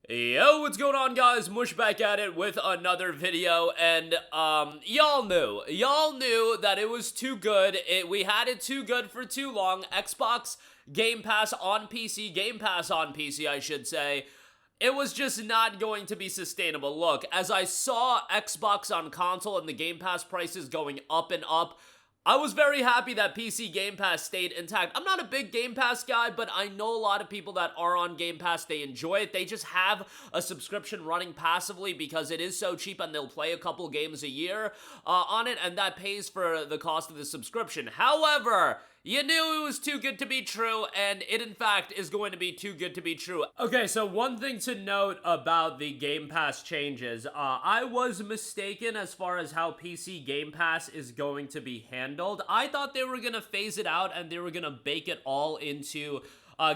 Yo, what's going on, guys? Mush back at it with another video, and y'all knew that it was too good. We had it too good for too long. Xbox Game Pass on PC, I should say. It was just not going to be sustainable. Look, as I saw Xbox on console and the Game Pass prices going up and up, I was very happy that PC Game Pass stayed intact. I'm not a big Game Pass guy, but I know a lot of people that are on Game Pass, they enjoy it. They just have a subscription running passively because it is so cheap and they'll play a couple games a year on it, and that pays for the cost of the subscription. However, you knew it was too good to be true, and it in fact is going to be too good to be true. Okay, so one thing to note about the Game Pass changes, I was mistaken as far as how PC Game Pass is going to be handled. I thought they were going to phase it out and they were going to bake it all into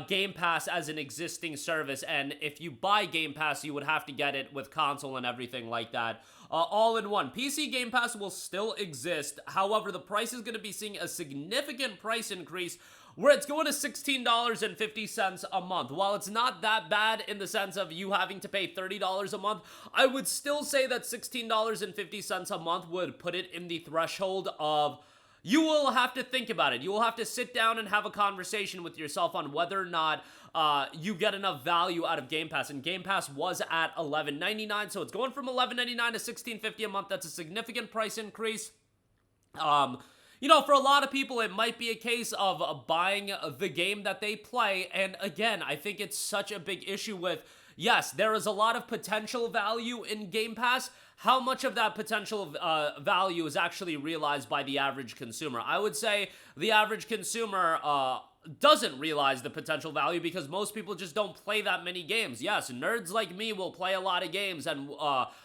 Game Pass as an existing service, and if you buy Game Pass, you would have to get it with console and everything like that. All in one. PC Game Pass will still exist. However, the price is going to be seeing a significant price increase where it's going to $16.50 a month. While it's not that bad in the sense of you having to pay $30 a month, I would still say that $16.50 a month would put it in the threshold of you will have to think about it. You will have to sit down and have a conversation with yourself on whether or not you get enough value out of Game Pass. And Game Pass was at $11.99, so it's going from $11.99 to $16.50 a month. That's a significant price increase. You know, for a lot of people, it might be a case of buying the game that they play. And again, I think it's such a big issue with, yes, there is a lot of potential value in Game Pass. How much of that potential value is actually realized by the average consumer? I would say the average consumer doesn't realize the potential value because most people just don't play that many games. Yes, nerds like me will play a lot of games, and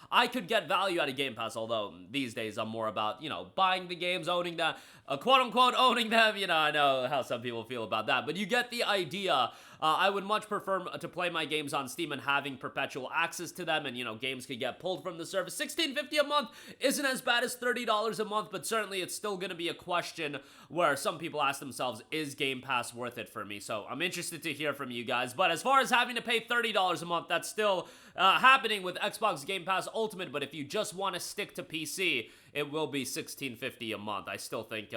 I could get value out of Game Pass, although these days I'm more about, you know, buying the games, owning them, quote-unquote owning them. You know, I know how some people feel about that, but you get the idea. I would much prefer to play my games on Steam and having perpetual access to them, and, you know, games could get pulled from the service. $16.50 a month isn't as bad as $30 a month, but certainly it's still going to be a question where some people ask themselves, is Game Pass worth it for me? So I'm interested to hear from you guys. But as far as having to pay $30 a month, that's still happening with Xbox Game Pass Ultimate, but if you just want to stick to PC, it will be $16.50 a month. I still think,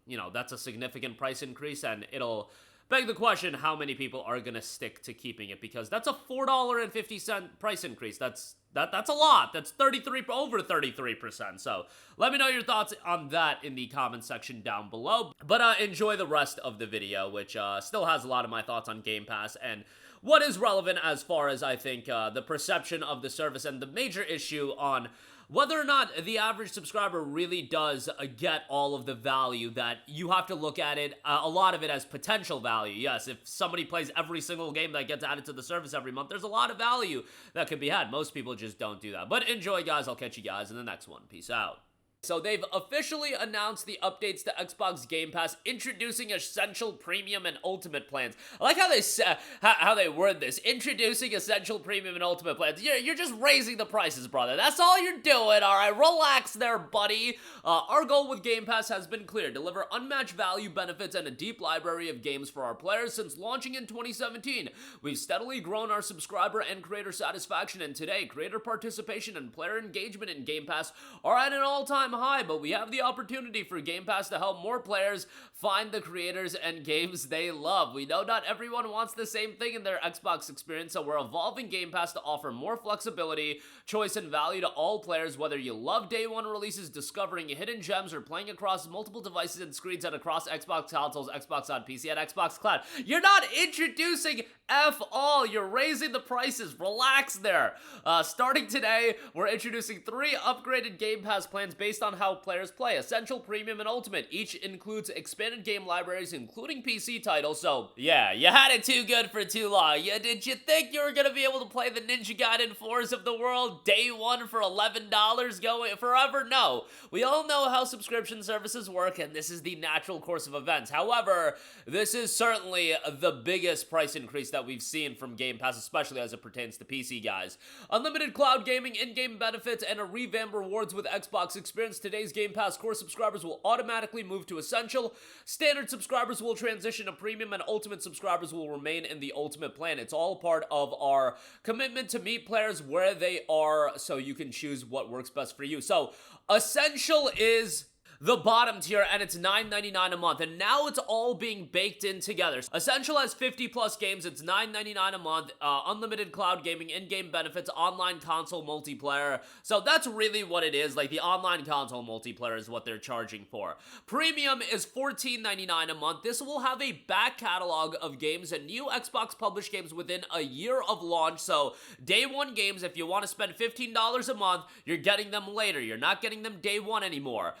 you know, that's a significant price increase, and it'll beg the question how many people are going to stick to keeping it, because that's a $4.50 price increase. That's a lot. That's over 33%. So let me know your thoughts on that in the comment section down below. But enjoy the rest of the video, which still has a lot of my thoughts on Game Pass and what is relevant as far as, I think, the perception of the service and the major issue on whether or not the average subscriber really does get all of the value. That you have to look at it, a lot of it as potential value. Yes, if somebody plays every single game that gets added to the service every month, there's a lot of value that could be had. Most people just don't do that. But enjoy, guys. I'll catch you guys in the next one. Peace out. So they've officially announced the updates to Xbox Game Pass, introducing Essential, Premium, and Ultimate plans. I like how they word this. Introducing Essential, Premium, and Ultimate plans. You're just raising the prices, brother. That's all you're doing, all right? Relax there, buddy. Our goal with Game Pass has been clear. Deliver unmatched value, benefits, and a deep library of games for our players. Since launching in 2017, we've steadily grown our subscriber and creator satisfaction, and today, creator participation and player engagement in Game Pass are at an all-time high, but we have the opportunity for Game Pass to help more players find the creators and games they love. We know not everyone wants the same thing in their Xbox experience, so we're evolving Game Pass to offer more flexibility, choice, and value to all players, whether you love day one releases, discovering hidden gems, or playing across multiple devices and screens and across Xbox consoles, Xbox on PC, and Xbox Cloud. You're not introducing F all. You're raising the prices. Relax there. Starting today, we're introducing 3 upgraded Game Pass plans based on how players play: Essential, Premium, and Ultimate. Each includes expanded game libraries, including PC titles. So, yeah, you had it too good for too long. Did you think you were going to be able to play the Ninja Gaiden 4s of the world day one for $11 going forever? No. We all know how subscription services work, and this is the natural course of events. However, this is certainly the biggest price increase that we've seen from Game Pass, especially as it pertains to PC, guys. Unlimited cloud gaming, in-game benefits, and a revamped rewards with Xbox experience difference. Today's Game Pass core subscribers will automatically move to Essential. Standard subscribers will transition to Premium, and Ultimate subscribers will remain in the Ultimate plan. It's all part of our commitment to meet players where they are, so you can choose what works best for you. So, Essential is the bottom tier, and it's $9.99 a month, and now it's all being baked in together. Essential has 50 plus games. It's $9.99 a month, unlimited cloud gaming, in-game benefits, online console multiplayer. So that's really what it is. Like, the online console multiplayer is what they're charging for. Premium is $14.99 a month. This will have a back catalog of games and new Xbox published games within a year of launch. So day one games, if you want to spend $15 a month, you're getting them later. You're not getting them day one anymore.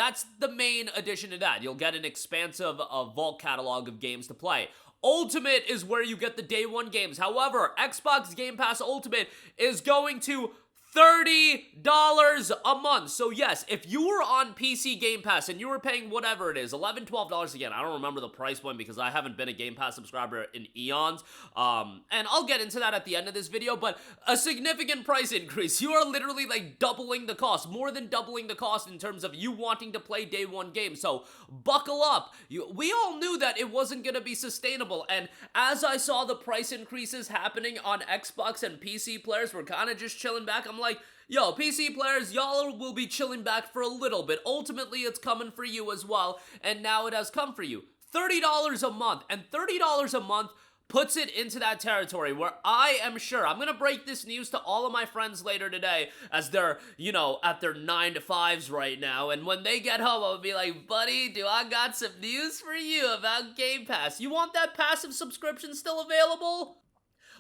That's the main addition to that. You'll get an expansive vault catalog of games to play. Ultimate is where you get the day one games. However, Xbox Game Pass Ultimate is going to $30 a month. So yes, if you were on PC Game Pass and you were paying whatever it is, $11, $12 again, I don't remember the price point because I haven't been a Game Pass subscriber in eons, and I'll get into that at the end of this video, but a significant price increase. You are literally like doubling the cost, more than doubling the cost in terms of you wanting to play day one games, so buckle up. We all knew that it wasn't going to be sustainable, and as I saw the price increases happening on Xbox and PC players were kind of just chilling back, I'm like, yo, PC players, y'all will be chilling back for a little bit. Ultimately, it's coming for you as well, and now it has come for you. $30 a month, and $30 a month puts it into that territory where I am sure, I'm gonna break this news to all of my friends later today as they're, you know, at their 9 to 5s right now, and when they get home, I'll be like, buddy, do I got some news for you about Game Pass? You want that passive subscription still available?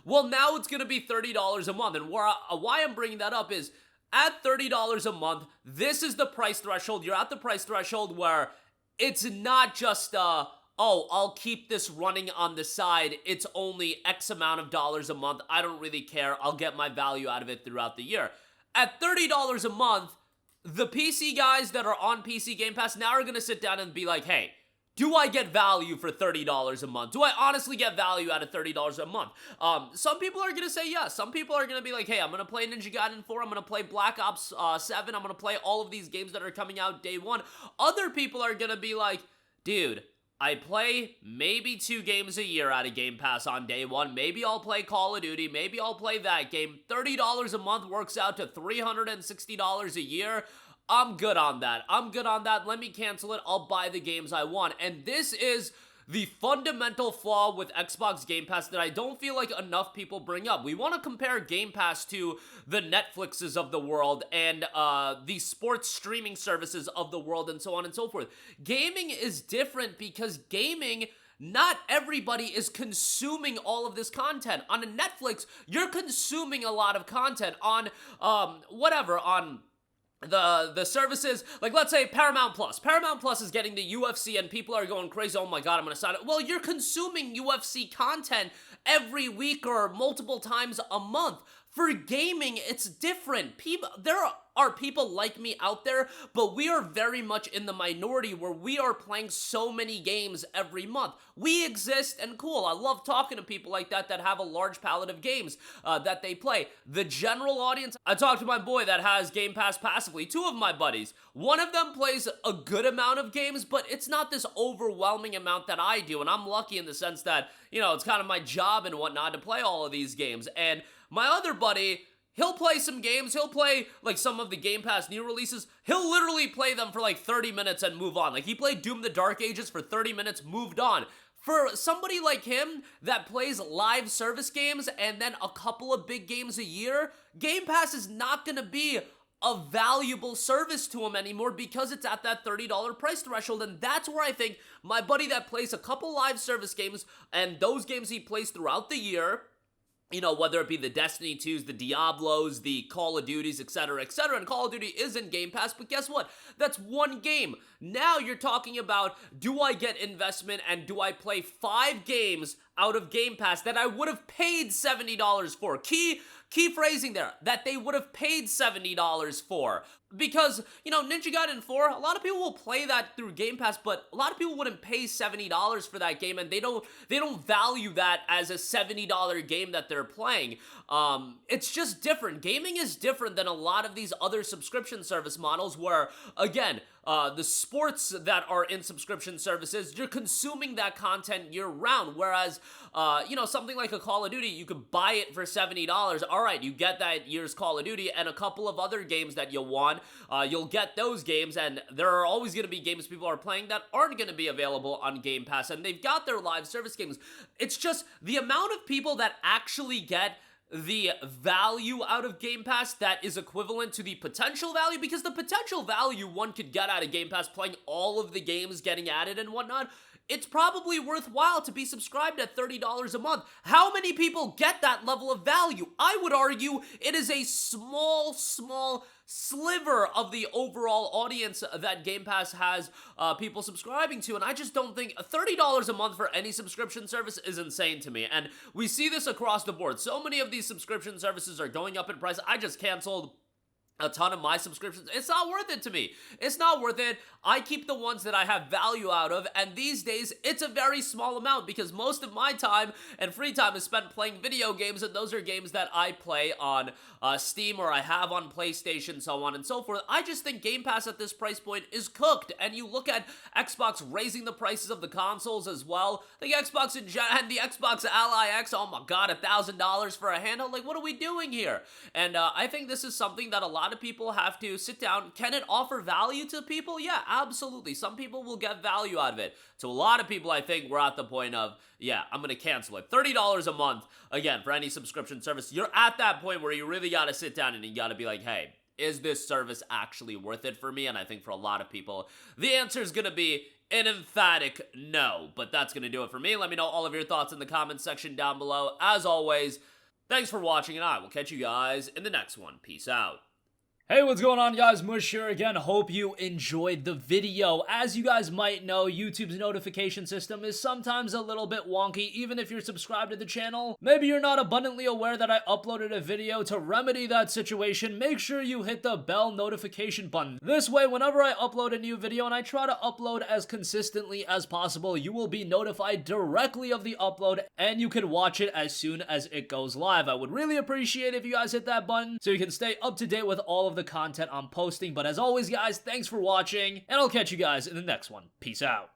Well, now it's going to be $30 a month, and why I'm bringing that up is, at $30 a month, this is the price threshold. You're at the price threshold where it's not just, oh, I'll keep this running on the side. It's only X amount of dollars a month. I don't really care. I'll get my value out of it throughout the year. At $30 a month, the PC guys that are on PC Game Pass now are going to sit down and be like, hey, do I get value for $30 a month? Do I honestly get value out of $30 a month? Some people are going to say yes. Some people are going to be like, hey, I'm going to play Ninja Gaiden 4. I'm going to play Black Ops 7. I'm going to play all of these games that are coming out day one. Other people are going to be like, dude, I play maybe 2 games a year out of Game Pass on day one. Maybe I'll play Call of Duty. Maybe I'll play that game. $30 a month works out to $360 a year. I'm good on that. Let me cancel it. I'll buy the games I want. And this is the fundamental flaw with Xbox Game Pass that I don't feel like enough people bring up. We want to compare Game Pass to the Netflixes of the world and the sports streaming services of the world and so on and so forth. Gaming is different because gaming, not everybody is consuming all of this content. On a Netflix, you're consuming a lot of content. On, on the services, like let's say Paramount Plus. Paramount Plus is getting the UFC and people are going crazy, oh my god, I'm gonna sign it. Well, you're consuming UFC content every week or multiple times a month. For gaming, it's different. There are people like me out there, but we are very much in the minority where we are playing so many games every month. We exist, and cool, I love talking to people like that that have a large palette of games that they play. The general audience, I talked to my boy that has Game Pass passively, 2 of my buddies. One of them plays a good amount of games, but it's not this overwhelming amount that I do, and I'm lucky in the sense that, you know, it's kind of my job and whatnot to play all of these games, and my other buddy, he'll play some games, he'll play, like, some of the Game Pass new releases, he'll literally play them for, like, 30 minutes and move on. Like, he played Doom the Dark Ages for 30 minutes, moved on. For somebody like him that plays live service games and then a couple of big games a year, Game Pass is not gonna be a valuable service to him anymore because it's at that $30 price threshold, and that's where I think my buddy that plays a couple live service games and those games he plays throughout the year, you know, whether it be the Destiny 2s, the Diablos, the Call of Duties, etc., and Call of Duty is in Game Pass, but guess what? That's one game. Now you're talking about, do I get investment and do I play 5 games out of Game Pass that I would have paid $70 for. Key phrasing there, that they would have paid $70 for. Because, you know, Ninja Gaiden 4, a lot of people will play that through Game Pass, but a lot of people wouldn't pay $70 for that game, and they don't value that as a $70 game that they're playing. It's just different. Gaming is different than a lot of these other subscription service models where, again, the sports that are in subscription services, you're consuming that content year-round, whereas, you know, something like a Call of Duty, you could buy it for $70. All right, you get that year's Call of Duty and a couple of other games that you want. You'll get those games, and there are always going to be games people are playing that aren't going to be available on Game Pass, and they've got their live service games. It's just the amount of people that actually get the value out of Game Pass that is equivalent to the potential value, because the potential value one could get out of Game Pass playing all of the games getting added and whatnot, it's probably worthwhile to be subscribed at $30 a month. How many people get that level of value? I would argue it is a small sliver of the overall audience that Game Pass has people subscribing to, and I just don't think $30 a month for any subscription service is insane to me, and we see this across the board. So many of these subscription services are going up in price. I just canceled a ton of my subscriptions. It's not worth it to me. It's not worth it. I keep the ones that I have value out of, and these days, it's a very small amount because most of my time and free time is spent playing video games, and those are games that I play on Steam or I have on PlayStation, so on and so forth. I just think Game Pass at this price point is cooked, and you look at Xbox raising the prices of the consoles as well. The Xbox and the Xbox Ally X, oh my god, $1,000 for a handheld? Like, what are we doing here? And I think this is something that a lot of people have to sit down. Can it offer value to people? Yeah, absolutely. Some people will get value out of it. To a lot of people, I think we're at the point of, yeah, I'm going to cancel it. $30 a month, again, for any subscription service. You're at that point where you really got to sit down and you got to be like, hey, is this service actually worth it for me? And I think for a lot of people, the answer is going to be an emphatic no. But that's going to do it for me. Let me know all of your thoughts in the comments section down below. As always, thanks for watching, and I will catch you guys in the next one. Peace out. Hey, what's going on, guys? Mush here again. Hope you enjoyed the video. As you guys might know, YouTube's notification system is sometimes a little bit wonky, even if you're subscribed to the channel. Maybe you're not abundantly aware that I uploaded a video. To remedy that situation, make sure you hit the bell notification button. This way, whenever I upload a new video, and I try to upload as consistently as possible, you will be notified directly of the upload, and you can watch it as soon as it goes live. I would really appreciate if you guys hit that button so you can stay up to date with all of the content I'm posting. But as always, guys, thanks for watching, and I'll catch you guys in the next one. Peace out.